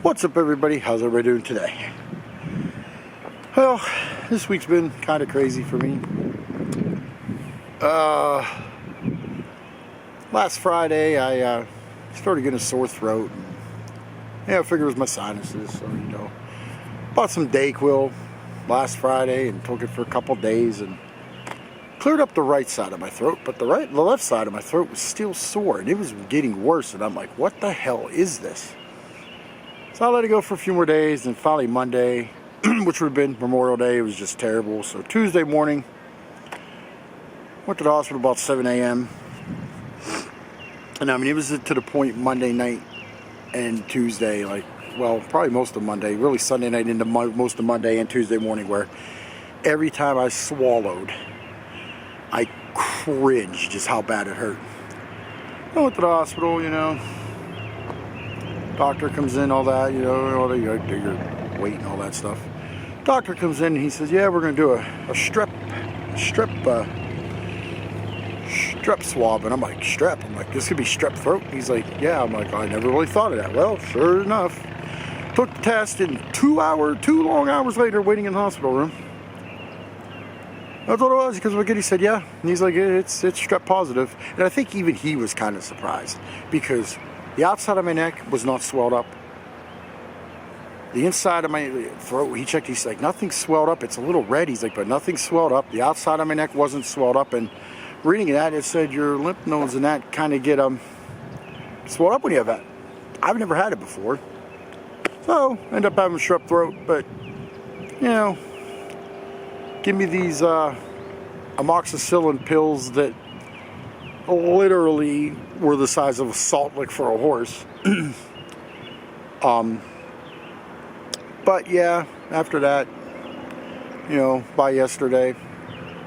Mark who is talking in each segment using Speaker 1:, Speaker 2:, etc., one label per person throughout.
Speaker 1: What's up, everybody? How's everybody doing today? Well, this week's been kind of crazy for me. Last Friday I started getting a sore throat. And, I figured it was my sinuses, so bought some Dayquil last Friday and took it for a couple days and cleared up the right side of my throat, but the left side of my throat was still sore and it was getting worse, and I'm like, what the hell is this? So I let it go for a few more days, and finally Monday, which would have been Memorial Day, it was just terrible. So Tuesday morning, went to the hospital about 7 a.m. And I mean, it was to the point Monday night and Tuesday, probably most of Monday, really Sunday night into most of Monday and Tuesday morning, where every time I swallowed, I cringed just how bad it hurt. I went to the hospital, doctor comes in, all that, all your weight and all that stuff. Doctor comes in and he says, yeah, we're going to do a strep swab. And I'm like, strep? I'm like, this could be strep throat? He's like, yeah. I'm like, I never really thought of that. Well, sure enough, took the test, and 2 long hours later, waiting in the hospital room. That's what it was, because my kid, said, yeah. And he's like, it's strep positive. And I think even he was kind of surprised, because the outside of my neck was not swelled up. The inside of my throat, he checked, he's like, nothing swelled up. It's a little red. He's like, but nothing swelled up. The outside of my neck wasn't swelled up. And reading that, it said your lymph nodes and that kind of get swelled up when you have that. I've never had it before. So, end up having strep throat. But, give me these amoxicillin pills that literally were the size of a salt lick for a horse. But yeah, after that, by yesterday,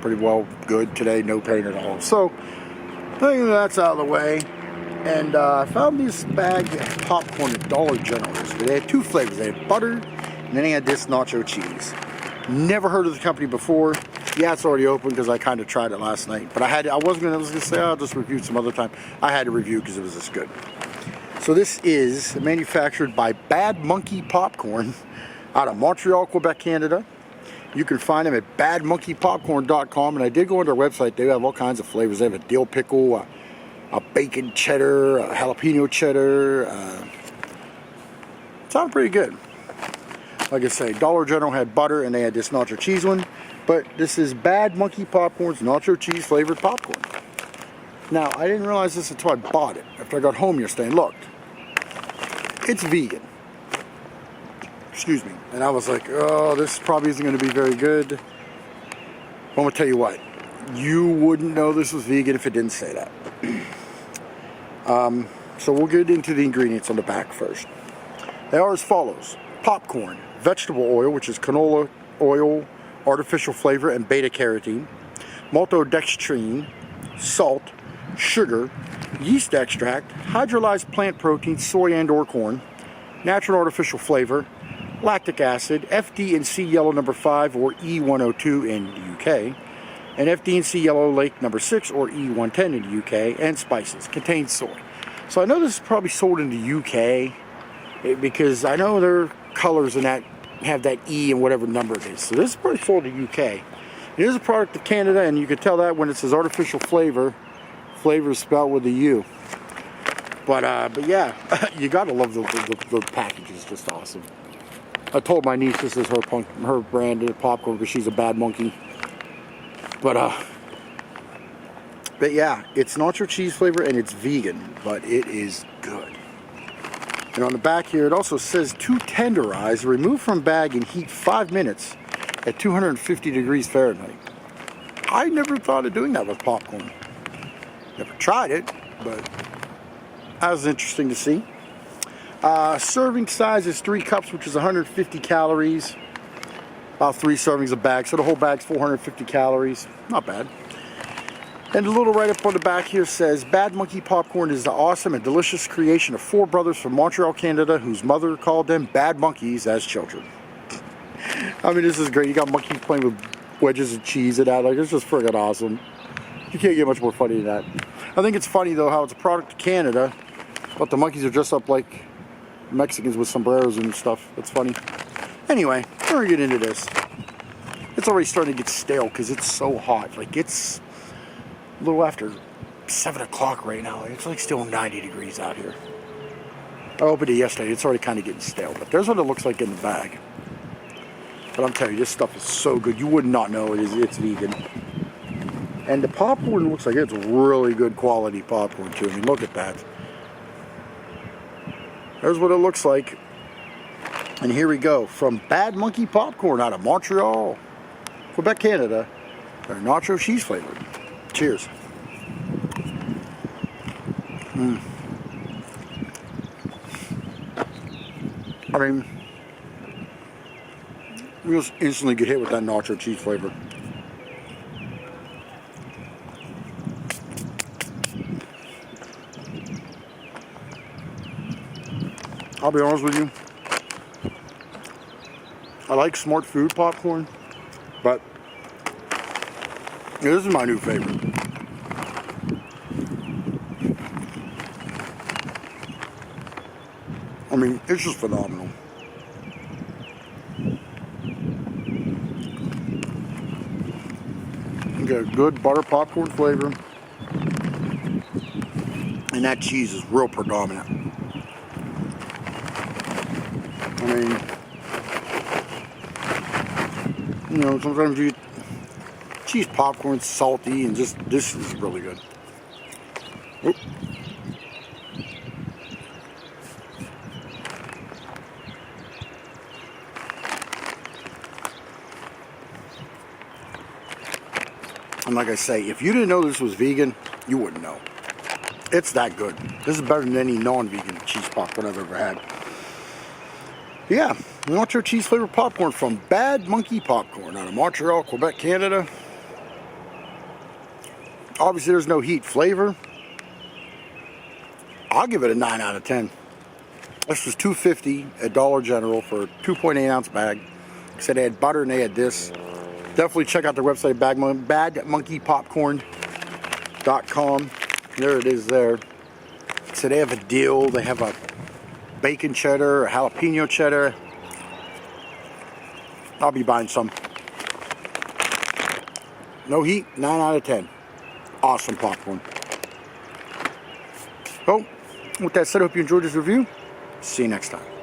Speaker 1: pretty well good. Today, no pain at all. So, I think that's out of the way. And I found this bag of popcorn at Dollar General. They had two flavors. They had butter, and then they had this nacho cheese. Never heard of the company before. Yeah, it's already open because I kind of tried it last night. But I was going to say, I'll just review it some other time. I had to review because it was this good. So this is manufactured by Bad Monkey Popcorn out of Montreal, Quebec, Canada. You can find them at badmonkeypopcorn.com. And I did go on their website. They have all kinds of flavors. They have a dill pickle, a bacon cheddar, a jalapeno cheddar. Sound pretty good. Like I say, Dollar General had butter, and they had this nacho cheese one. But this is Bad Monkey Popcorn's nacho cheese flavored popcorn. Now, I didn't realize this until I bought it. After I got home yesterday and looked. It's vegan. Excuse me. And I was like, oh, this probably isn't going to be very good. I'm going to tell you what. You wouldn't know this was vegan if it didn't say that. So we'll get into the ingredients on the back first. They are as follows. Popcorn, vegetable oil, which is canola oil, artificial flavor, and beta-carotene, maltodextrine, salt, sugar, yeast extract, hydrolyzed plant protein, soy and/or corn, natural artificial flavor, lactic acid, FD&C yellow number 5 or E102 in the UK, and FD&C yellow lake number 6 or E110 in the UK, and spices. Contains soy. So I know this is probably sold in the UK because I know their colors and that have that E and whatever number it is. So this is probably sold in the UK. It is a product of Canada, and you can tell that when it says artificial flavor. Flavor is spelled with a U. But yeah, you gotta love the package. It's just awesome. I told my niece this is her brand of popcorn because she's a bad monkey. But yeah, it's nacho cheese flavor and it's vegan, but it is good. And on the back here, it also says to tenderize, remove from bag and heat 5 minutes at 250 degrees Fahrenheit. I never thought of doing that with popcorn. Never tried it, but that was interesting to see. Serving size is 3 cups, which is 150 calories. About 3 servings a bag, so the whole bag's 450 calories. Not bad. And the little write-up on the back here says, Bad Monkey Popcorn is the awesome and delicious creation of 4 brothers from Montreal, Canada, whose mother called them bad monkeys as children. I mean, this is great. You got monkeys playing with wedges of cheese and that. Like, it's just friggin' awesome. You can't get much more funny than that. I think it's funny, though, how it's a product of Canada, but the monkeys are dressed up like Mexicans with sombreros and stuff. That's funny. Anyway, we're gonna get into this. It's already starting to get stale because it's so hot. Like, it's a little after 7 o'clock right now. It's like still 90 degrees out here. I opened it yesterday. It's already kind of getting stale. But there's what it looks like in the bag. But I'm telling you, this stuff is so good. You would not know it's vegan. And the popcorn looks like it's really good quality popcorn too. I mean, look at that. There's what it looks like. And here we go. From Bad Monkey Popcorn out of Montreal, Quebec, Canada. They're nacho cheese flavored. Cheers. I mean, you just instantly get hit with that nacho cheese flavor. I'll be honest with you. I like Smart Food popcorn, but this is my new favorite. I mean, it's just phenomenal. You get a good butter popcorn flavor, and that cheese is real predominant. I mean, you know, sometimes you eat cheese popcorn, salty, and just this is really good. Oop. And like I say, if you didn't know this was vegan, you wouldn't know. It's that good. This is better than any non-vegan cheese popcorn I've ever had. Yeah, nacho cheese flavored popcorn from Bad Monkey Popcorn out of Montreal, Quebec, Canada. Obviously, there's no heat flavor. I'll give it a 9 out of 10. This was $2.50 at Dollar General for a 2.8 ounce bag. Like I said, they had butter and they had this. Definitely check out their website, badmonkeypopcorn.com. There it is there. So they have a deal. They have a bacon cheddar, a jalapeno cheddar. I'll be buying some. No heat, 9 out of 10. Awesome popcorn. So, with that said, I hope you enjoyed this review. See you next time.